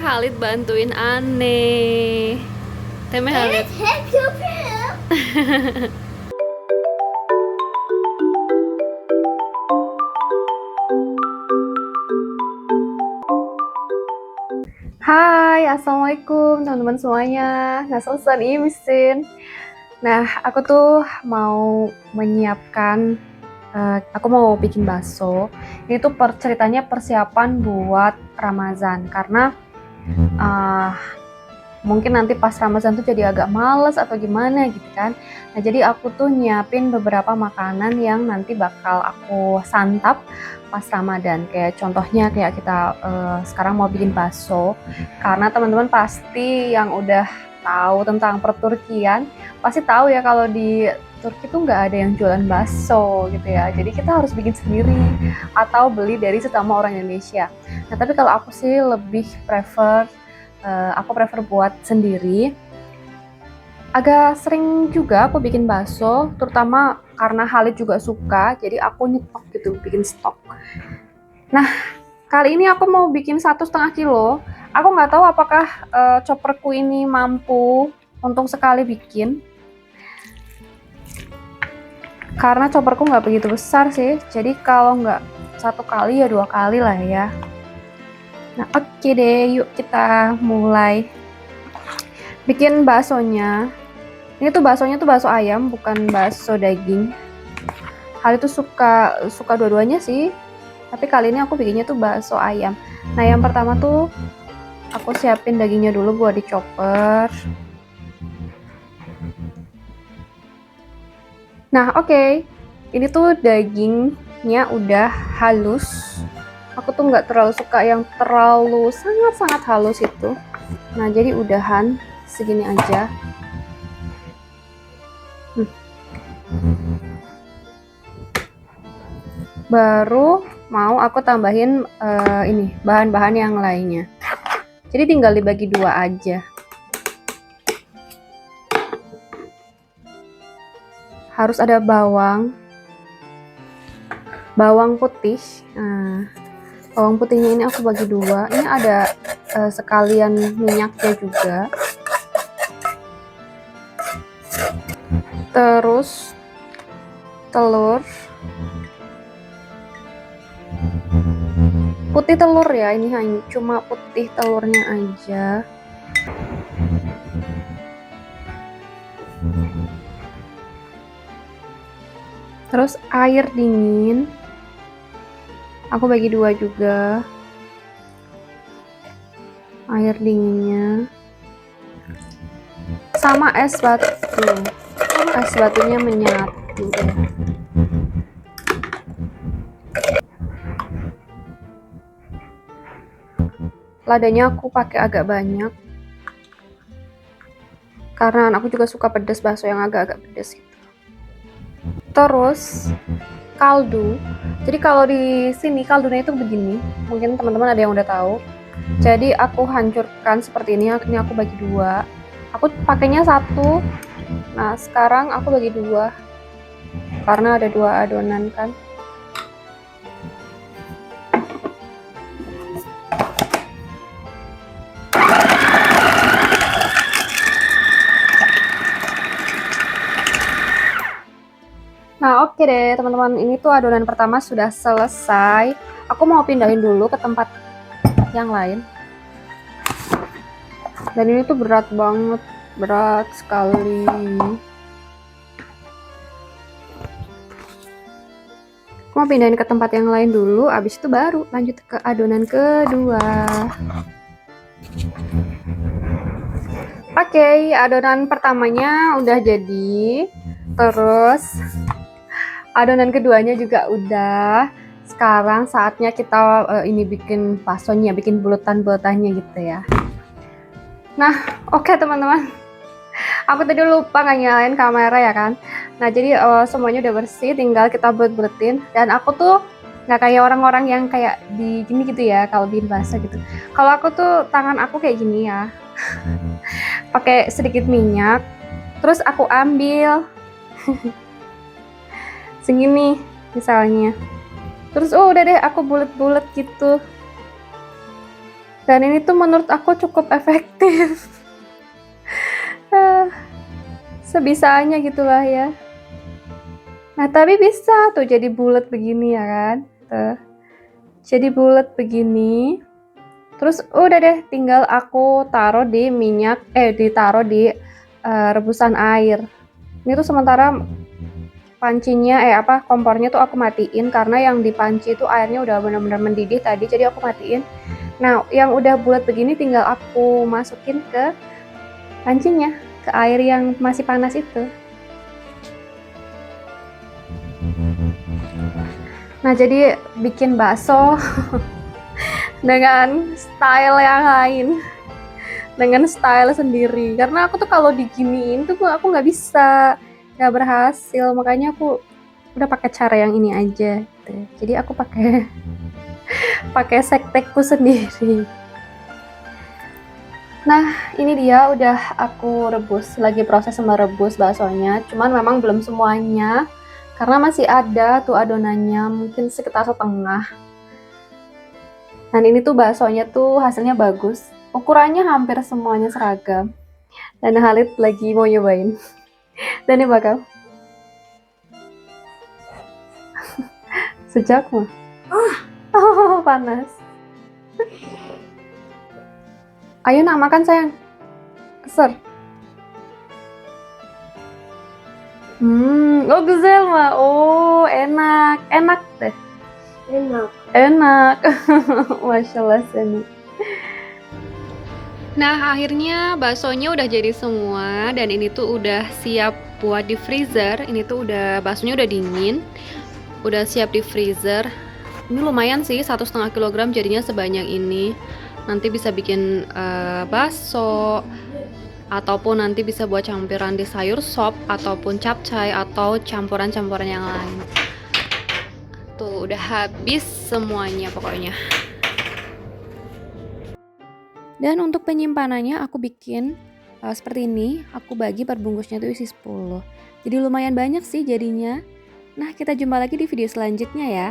Halid bantuin aneh. Teme Halid. Hai, assalamualaikum teman-teman semuanya. Nah, selesai nih mesin. Nah, aku tuh mau menyiapkan, aku mau bikin bakso. Ini tuh ceritanya persiapan buat Ramadan karena uh, mungkin nanti pas Ramadan tuh jadi agak males atau gimana gitu kan. Nah, jadi aku tuh nyiapin beberapa makanan yang nanti bakal aku santap pas Ramadan. Kayak contohnya kayak kita sekarang mau bikin bakso. Karena teman-teman pasti yang udah tahu tentang perturkian, pasti tahu ya kalau di Turki tuh nggak ada yang jualan bakso gitu ya. Jadi kita harus bikin sendiri atau beli dari sesama orang Indonesia. Nah, tapi kalau aku sih lebih aku prefer buat sendiri. Agak sering juga aku bikin bakso, terutama karena Halid juga suka, jadi aku nyetok gitu, bikin stok. Nah, kali ini aku mau bikin 1,5 kilo. Aku nggak tahu apakah chopperku ini mampu untuk sekali bikin, karena chopperku nggak begitu besar sih. Jadi kalau nggak 1 kali ya 2 kali lah ya. Nah, oke deh, yuk kita mulai bikin baksonya. Ini tuh baksonya tuh bakso ayam, bukan bakso daging. Hal itu suka dua-duanya sih, tapi kali ini aku bikinnya tuh bakso ayam. Nah, yang pertama tuh aku siapin dagingnya dulu buat dichopper. Nah, oke. Ini tuh dagingnya udah halus. Aku tuh nggak terlalu suka yang terlalu sangat-sangat halus itu. Nah, jadi udahan segini aja. Baru mau aku tambahin ini bahan-bahan yang lainnya. Jadi tinggal dibagi dua aja. Harus ada bawang putih. Nah, bawang putihnya ini aku bagi dua. Ini ada sekalian minyaknya juga. Terus telur. Putih telur ya, ini hanya cuma putih telurnya aja. Terus air dingin. Aku bagi dua juga. Air dinginnya. Sama es batu. Es batunya menyatu deh. Ladanya aku pakai agak banyak. Karena aku juga suka pedas, bakso yang agak-agak pedas gitu. Terus kaldu. Jadi kalau di sini kaldunya itu begini. Mungkin teman-teman ada yang udah tahu. Jadi aku hancurkan seperti ini. Ini aku bagi dua. Aku pakainya satu. Nah, sekarang aku bagi dua. Karena ada dua adonan kan. Nah, oke deh teman-teman, ini tuh adonan pertama sudah selesai. Aku mau pindahin dulu ke tempat yang lain. Dan ini tuh berat banget, berat sekali. Aku mau pindahin ke tempat yang lain dulu, abis itu baru lanjut ke adonan kedua. Oke, adonan pertamanya udah jadi. Terus adonan keduanya juga udah. Sekarang saatnya kita ini bikin baksonya, bikin buletan-buletannya gitu ya. Nah, oke teman-teman. Aku tadi lupa nggak nyalain kamera ya kan. Nah, jadi semuanya udah bersih, tinggal kita bulet-buletin. Dan aku tuh nggak kayak orang-orang yang kayak di gini gitu ya, kalau bikin bakso gitu. Kalau aku tuh tangan aku kayak gini ya. Pakai sedikit minyak. Terus aku ambil segini misalnya. Terus udah deh aku bulet-bulet gitu. Dan ini tuh menurut aku cukup efektif. Sebisanya gitulah ya. Nah, tapi bisa tuh jadi bulat begini ya kan. Tuh. Jadi bulat begini. Terus udah deh, tinggal aku taruh di minyak, ditaruh di rebusan air. Ini tuh sementara pancinya, kompornya tuh aku matiin karena yang di panci itu airnya udah benar-benar mendidih tadi, jadi aku matiin. Nah, yang udah bulat begini tinggal aku masukin ke pancinya, ke air yang masih panas itu. Nah, jadi bikin bakso dengan style yang lain, dengan style sendiri. Karena aku tuh kalau diginiin tuh aku nggak bisa, nggak berhasil. Makanya aku udah pakai cara yang ini aja. Gitu. Jadi aku pakai sektekku sendiri. Nah, ini dia udah aku rebus, lagi proses merebus baksonya. Cuman memang belum semuanya, karena masih ada tuh adonannya, mungkin sekitar setengah. Dan ini tuh baksonya tuh hasilnya bagus. Ukurannya hampir semuanya seragam. Dan Halid lagi mau nyobain. Dan ini bakal. Sejak mah. Oh, panas. Ayo nak makan sayang. Keser. Oh gezel mah. Oh, enak. Enak deh. Enak. Masya Allah Seni. Nah, akhirnya baksonya udah jadi semua dan ini tuh udah siap buat di freezer. Ini tuh udah baksonya udah dingin, udah siap di freezer. Ini lumayan sih, 1,5 kilogram jadinya sebanyak ini. Nanti bisa bikin bakso, ataupun nanti bisa buat campuran di sayur sop, ataupun capcay, atau campuran-campuran yang lain. Tuh udah habis semuanya pokoknya. Dan untuk penyimpanannya aku bikin seperti ini. Aku bagi per bungkusnya tuh isi 10. Jadi lumayan banyak sih jadinya. Nah, kita jumpa lagi di video selanjutnya ya.